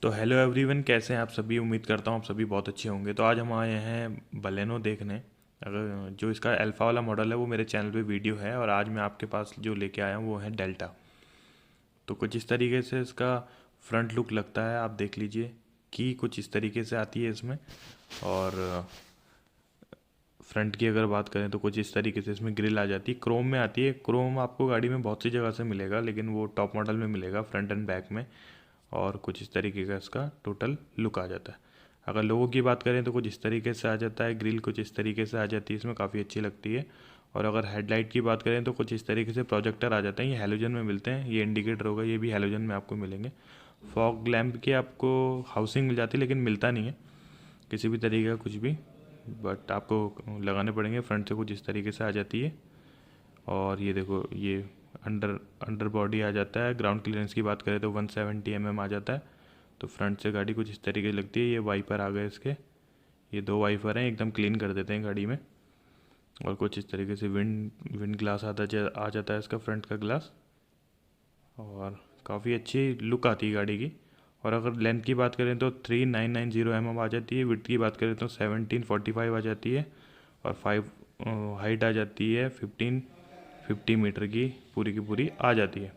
तो hello everyone, कैसे हैं आप सभी। उम्मीद करता हूँ आप सभी बहुत अच्छे होंगे। तो आज हम आए हैं बलेनो देखने। अगर जो इसका अल्फ़ा वाला मॉडल है वो मेरे चैनल पे वीडियो है, और आज मैं आपके पास जो लेके आया हूँ वो है डेल्टा। तो कुछ इस तरीके से इसका फ्रंट लुक लगता है, आप देख लीजिए कि कुछ इस तरीके से आती है इसमें। और फ्रंट की अगर बात करें तो कुछ इस तरीके से इसमें ग्रिल आ जाती है, क्रोम में आती है। क्रोम आपको गाड़ी में बहुत सी जगह से मिलेगा, लेकिन वो टॉप मॉडल में मिलेगा फ्रंट एंड बैक में। और कुछ इस तरीके का इसका टोटल लुक आ जाता है। अगर लोगों की बात करें तो कुछ इस तरीके से आ जाता है, ग्रिल कुछ इस तरीके से आ जाती है, इसमें काफ़ी अच्छी लगती है। और अगर हेडलाइट की बात करें तो कुछ इस तरीके से प्रोजेक्टर आ जाते हैं, ये हेलोजन में मिलते हैं। ये इंडिकेटर होगा, ये भी हेलोजन में आपको मिलेंगे। फॉग लैम्प की आपको हाउसिंग मिल जाती है, लेकिन मिलता नहीं है किसी भी तरीके का कुछ भी, बट आपको लगाने पड़ेंगे। फ्रंट से कुछ इस तरीके से आ जाती है। और ये देखो, ये अंडर अंडर बॉडी आ जाता है। ग्राउंड क्लियरेंस की बात करें तो 170 mm आ जाता है। तो फ्रंट से गाड़ी कुछ इस तरीके की लगती है। ये वाइपर आ गए इसके, ये दो वाइपर हैं, एकदम क्लीन कर देते हैं गाड़ी में। और कुछ इस तरीके से विंड विंड ग्लास आ जाता है इसका, फ्रंट का ग्लास। और काफ़ी अच्छी लुक आती है गाड़ी की। और अगर लेंथ की बात करें तो 3990 mm आ जाती है। विड्थ की बात करें तो 1745 आ जाती है। और 5 हाइट आ जाती है 1550 मीटर की पूरी आ जाती है।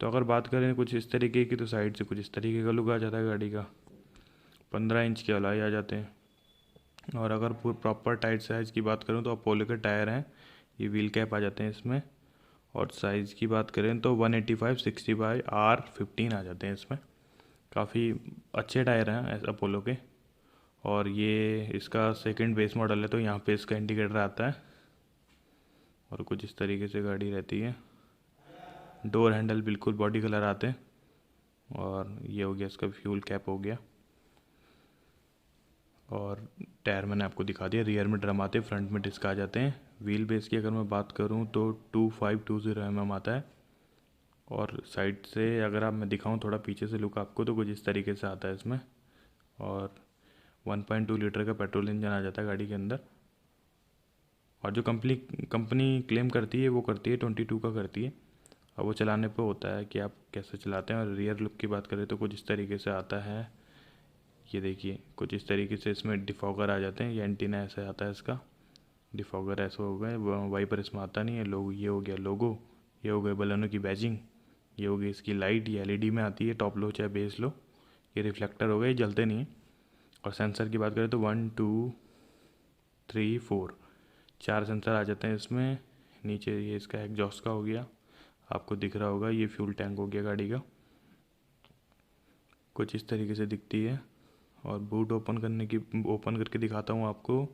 तो अगर बात करें कुछ इस तरीके की, तो साइड से कुछ इस तरीके का लुक आ जाता है गाड़ी का। 15 इंच के अलाई आ जाते हैं। और अगर पूरे प्रॉपर टाइट साइज़ की बात करूँ तो अपोलो के टायर हैं, ये व्हील कैप आ जाते हैं इसमें। और साइज़ की बात करें तो 185/60/R15 आ जाते हैं इसमें। काफ़ी अच्छे टायर हैं अपोलो के। और ये इसका सेकंड बेस मॉडल है, तो यहाँ पे इसका इंडिकेटर आता है। और कुछ इस तरीके से गाड़ी रहती है। डोर हैंडल बिल्कुल बॉडी कलर आते हैं। और ये हो गया इसका फ्यूल कैप हो गया। और टायर मैंने आपको दिखा दिया। रियर में ड्रम आते हैं, फ्रंट में डिस्क आ जाते हैं। व्हील बेस की अगर मैं बात करूं तो 2520 mm आता है। और साइड से अगर आप मैं दिखाऊं थोड़ा पीछे से लुक आपको, तो कुछ इस तरीके से आता है इसमें। और 1.2 लीटर का पेट्रोल इंजन आ जाता है गाड़ी के अंदर। और जो कंपनी क्लेम करती है वो करती है 22 का करती है। अब वो चलाने पे होता है कि आप कैसे चलाते हैं। और रियर लुक की बात करें तो कुछ इस तरीके से आता है। ये देखिए, कुछ इस तरीके से इसमें डिफॉगर आ जाते हैं। ये एंटीना ऐसे आता है इसका, डिफॉगर ऐसे हो गए। वाइपर इसमें आता नहीं है। लोगो, ये हो गया लोगो, ये हो गए बलूनों की बैजिंग, ये हो गई इसकी लाइट, ये एलईडी में आती है, टॉप लो चाहे बेस लो। ये रिफ्लेक्टर हो गए, ये जलते नहीं है। और सेंसर की बात करें तो 1 2 3 4 4 सेंसर आ जाते हैं इसमें। नीचे ये इसका एग्जॉस्ट का हो गया, आपको दिख रहा होगा। ये फ्यूल टैंक हो गया गाड़ी का, कुछ इस तरीके से दिखती है। और बूट ओपन करके दिखाता हूँ आपको।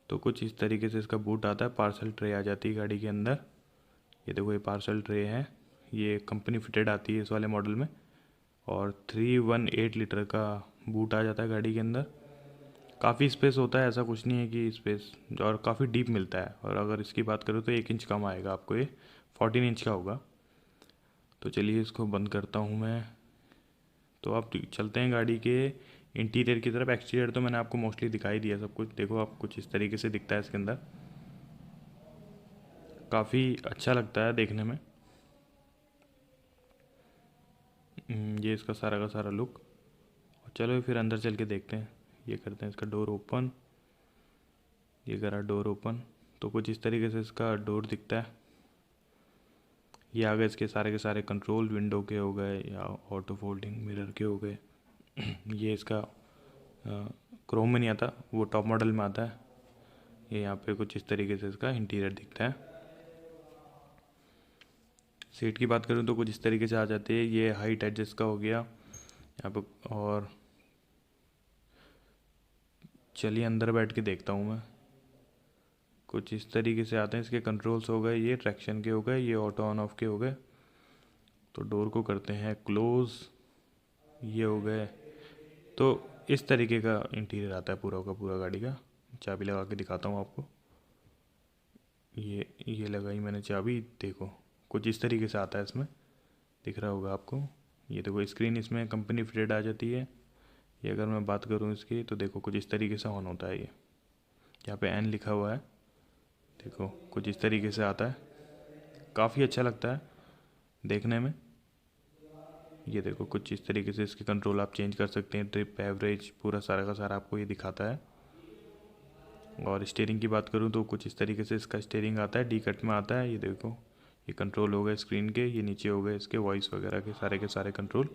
तो कुछ इस तरीके से इसका बूट आता है। पार्सल ट्रे आ जाती है गाड़ी के अंदर। ये देखो, ये पार्सल ट्रे है, ये कंपनी फिटेड आती है इस वाले मॉडल में। और 318 लीटर का बूट आ जाता है गाड़ी के अंदर। काफ़ी स्पेस होता है, ऐसा कुछ नहीं है कि स्पेस, और काफ़ी डीप मिलता है। और अगर इसकी बात करूँ तो 1 इंच कम आएगा आपको, ये 14 इंच का होगा। तो चलिए इसको बंद करता हूँ मैं। तो आप चलते हैं गाड़ी के इंटीरियर की तरफ। एक्सटीरियर तो मैंने आपको मोस्टली दिखाई दिया सब कुछ। देखो आप, कुछ इस तरीके से दिखता है इसके अंदर। काफ़ी अच्छा लगता है देखने में। ये इसका सारा का सारा लुक। चलो फिर अंदर चल के देखते हैं। ये करते हैं इसका डोर ओपन। ये करा डोर ओपन, तो कुछ इस तरीके से इसका डोर दिखता है। ये आ गए इसके सारे कंट्रोल, विंडो के हो गए या ऑटो फोल्डिंग मिरर के हो गए। ये इसका क्रोम में नहीं आता, वो टॉप मॉडल में आता है। ये यहाँ पे कुछ इस तरीके से इसका इंटीरियर दिखता है। सीट की बात करूँ तो कुछ इस तरीके से आ जाती है। ये हाइट एडजस्ट का हो गया यहाँ पे। और चलिए अंदर बैठ के देखता हूँ मैं। कुछ इस तरीके से आते हैं इसके कंट्रोल्स हो गए। ये ट्रैक्शन के हो गए, ये ऑटो ऑन ऑफ के हो गए। तो डोर को करते हैं क्लोज, ये हो गए। तो इस तरीके का इंटीरियर आता है पूरा का पूरा गाड़ी का। चाबी लगा के दिखाता हूँ आपको। ये लगाई मैंने चाबी, देखो कुछ इस तरीके से आता है इसमें, दिख रहा होगा आपको। ये देखो स्क्रीन इसमें कंपनी फिटेड आ जाती है। ये अगर मैं बात करूँ इसकी, तो देखो कुछ इस तरीके से ऑन होता है। ये यहाँ पे एन लिखा हुआ है, देखो कुछ इस तरीके से आता है। काफ़ी अच्छा लगता है देखने में। ये देखो कुछ इस तरीके से इसके कंट्रोल आप चेंज कर सकते हैं, ट्रिप, एवरेज, पूरा सारा का सारा आपको ये दिखाता है। और स्टीयरिंग की बात करूँ तो कुछ इस तरीके से इसका स्टीयरिंग आता है, डी कट में आता है। ये देखो ये कंट्रोल हो गए स्क्रीन के, ये नीचे हो गए इसके वॉइस वगैरह के सारे कंट्रोल।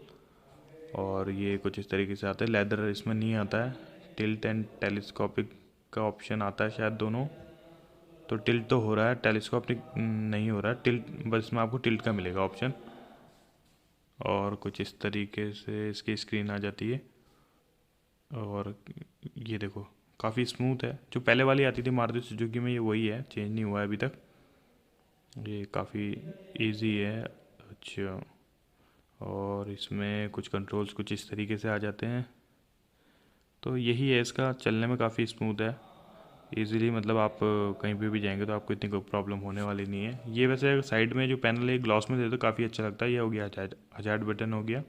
और ये कुछ इस तरीके से आता है। लेदर इसमें नहीं आता है। टिल्ट एंड टेलीस्कोपिक का ऑप्शन आता है शायद दोनों, तो टिल्ट तो हो रहा है, टेलीस्कोपिक नहीं हो रहा है। टिल्ट बस इसमें आपको टिल्ट का मिलेगा ऑप्शन। और कुछ इस तरीके से इसकी स्क्रीन आ जाती है। और ये देखो काफ़ी स्मूथ है, जो पहले वाली आती थी मारुति सुजुकी में ये वही है, चेंज नहीं हुआ है अभी तक। ये काफ़ी इजी है। अच्छा, और इसमें कुछ कंट्रोल्स कुछ इस तरीके से आ जाते हैं। तो यही है, इसका चलने में काफ़ी स्मूथ है इजीली, मतलब आप कहीं पे भी जाएंगे तो आपको इतनी कोई प्रॉब्लम होने वाली नहीं है। ये वैसे साइड में जो पैनल है ग्लॉस में दे तो काफ़ी अच्छा लगता है। ये हो गया हजार्ड बटन हो गया,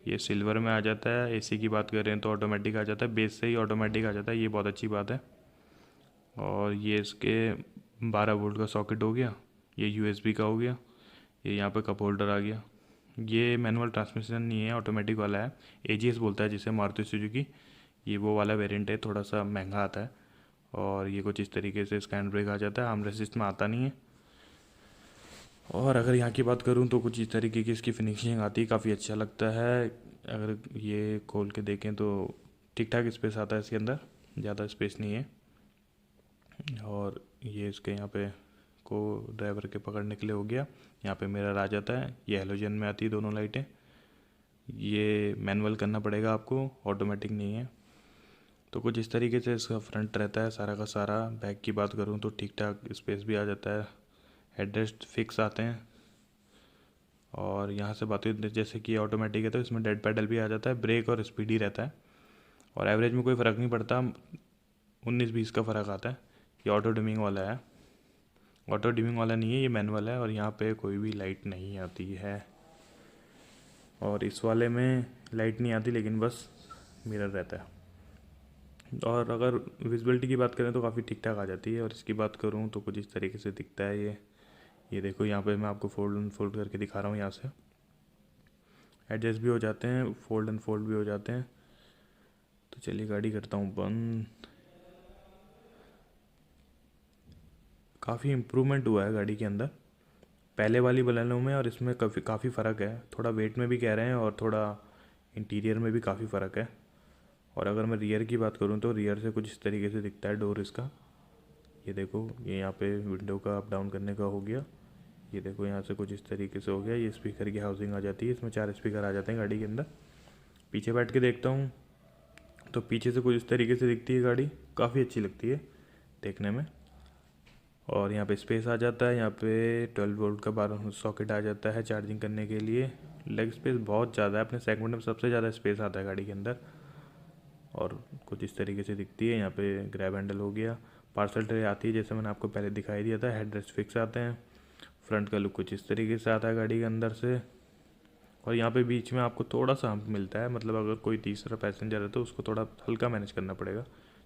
ये सिल्वर में आ जाता है। एसी की बात करें तो ऑटोमेटिक आ जाता है, बेस से ही ऑटोमेटिक आ जाता है, ये बहुत अच्छी बात है। और ये इसके 12 वोल्ट का सॉकेट हो गया, ये यूएसबी का हो गया, ये यहाँ पे कप होल्डर आ गया। ये मैनुअल ट्रांसमिशन नहीं है, ऑटोमेटिक वाला है, एजीएस बोलता है जिसे मारुति सुजुकी। ये वो वाला वेरिएंट है, थोड़ा सा महंगा आता है। और ये कुछ इस तरीके से इसका हैंड ब्रेक आ जाता है, आर्म रेसिस्ट में आता नहीं है। और अगर यहाँ की बात करूँ तो कुछ इस तरीके की इसकी फिनिशिंग आती है, काफ़ी अच्छा लगता है। अगर ये खोल के देखें तो ठीक ठाक स्पेस आता है इसके अंदर, ज़्यादा स्पेस नहीं है। और ये इसके यहाँ पे को ड्राइवर के पकड़ने के लिए हो गया, यहाँ पे मिरर आ जाता है। ये हेलोजन में आती है दोनों लाइटें। ये मैनुअल करना पड़ेगा आपको, ऑटोमेटिक नहीं है। तो कुछ इस तरीके से इसका फ्रंट रहता है सारा का सारा। बैक की बात करूँ तो ठीक ठाक स्पेस भी आ जाता है, हेडरेस्ट फिक्स आते हैं। और यहाँ से बात हुई जैसे कि ऑटोमेटिक है तो इसमें डेड पैडल भी आ जाता है, ब्रेक और स्पीड ही रहता है। और एवरेज में कोई फ़र्क नहीं पड़ता, 19-20 का फ़र्क आता है। ये ऑटो डिमिंग वाला है, ऑटो डिमिंग वाला नहीं है, ये मैनुअल है। और यहाँ पे कोई भी लाइट नहीं आती है, और इस वाले में लाइट नहीं आती, लेकिन बस मिरर रहता है। और अगर विजिबिलिटी की बात करें तो काफ़ी ठीक ठाक आ जाती है। और इसकी बात करूँ तो कुछ इस तरीके से दिखता है ये देखो यहाँ पे मैं आपको फोल्ड एंड फोल्ड करके दिखा रहा हूँ। यहाँ से एडजस्ट भी हो जाते हैं, फोल्ड एंड फोल्ड भी हो जाते हैं। तो चलिए गाड़ी करता हूँ बंद। काफ़ी इम्प्रूवमेंट हुआ है गाड़ी के अंदर पहले वाली बलेनो में और इसमें काफ़ी फ़र्क है। थोड़ा वेट में भी कह रहे हैं और थोड़ा इंटीरियर में भी काफ़ी फ़र्क है। और अगर मैं रियर की बात करूँ तो रियर से कुछ इस तरीके से दिखता है डोर इसका। ये देखो ये यहाँ पे विंडो का अप डाउन करने का हो गया। ये देखो यहाँ से कुछ इस तरीके से हो गया। ये स्पीकर की हाउसिंग आ जाती है, इसमें 4 स्पीकर आ जाते हैं गाड़ी के अंदर। पीछे बैठ के देखता हूँ तो पीछे से कुछ इस तरीके से दिखती है गाड़ी, काफ़ी अच्छी लगती है देखने में। और यहाँ पे स्पेस आ जाता है, यहाँ पे 12 वोल्ट का 12 सॉकेट आ जाता है चार्जिंग करने के लिए। लेग स्पेस बहुत ज़्यादा है, अपने सेगमेंट में सबसे ज़्यादा स्पेस आता है गाड़ी के अंदर। और कुछ इस तरीके से दिखती है। यहाँ पे ग्रैब हैंडल हो गया, पार्सल ट्रे आती है जैसे मैंने आपको पहले दिखाई दिया था, हेडरेस्ट फिक्स आते हैं। फ्रंट का लुक कुछ इस तरीके से आता है गाड़ी के अंदर से। और यहाँ पे बीच में आपको थोड़ा सा हम्प मिलता है, मतलब अगर कोई तीसरा पैसेंजर है तो उसको थोड़ा हल्का मैनेज करना पड़ेगा।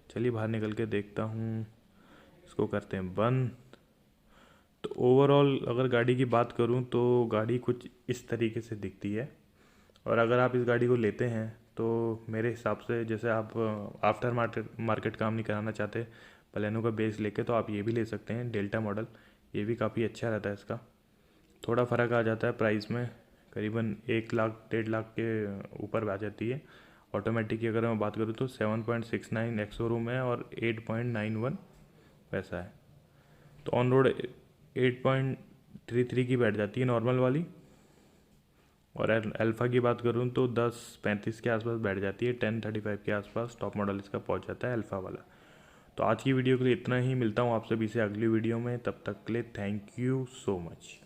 चलिए बाहर निकल के देखता हूँ, इसको करते हैं बंद। तो ओवरऑल अगर गाड़ी की बात करूँ तो गाड़ी कुछ इस तरीके से दिखती है। और अगर आप इस गाड़ी को लेते हैं तो मेरे हिसाब से, जैसे आप आफ्टर मार्केट काम नहीं कराना चाहते बलेनो का बेस लेके, तो आप ये भी ले सकते हैं डेल्टा मॉडल। ये भी काफ़ी अच्छा रहता है इसका। थोड़ा फ़र्क आ जाता है प्राइस में, करीबन 1 लाख 1.5 लाख के ऊपर आ जाती है। ऑटोमेटिक की अगर मैं बात करूँ तो 7.69 एक्स शोरूम है और 8.91 वैसा है। तो ऑन रोड 8.33 की बैठ जाती है नॉर्मल वाली। और अल्फ़ा की बात करूँ तो 10.35 के आसपास बैठ जाती है, 10.35 के आसपास टॉप मॉडल इसका पहुंच जाता है अल्फ़ा वाला। तो आज की वीडियो के लिए इतना ही, मिलता हूँ आपसे भी से अगली वीडियो में, तब तक के लिए थैंक यू सो मच।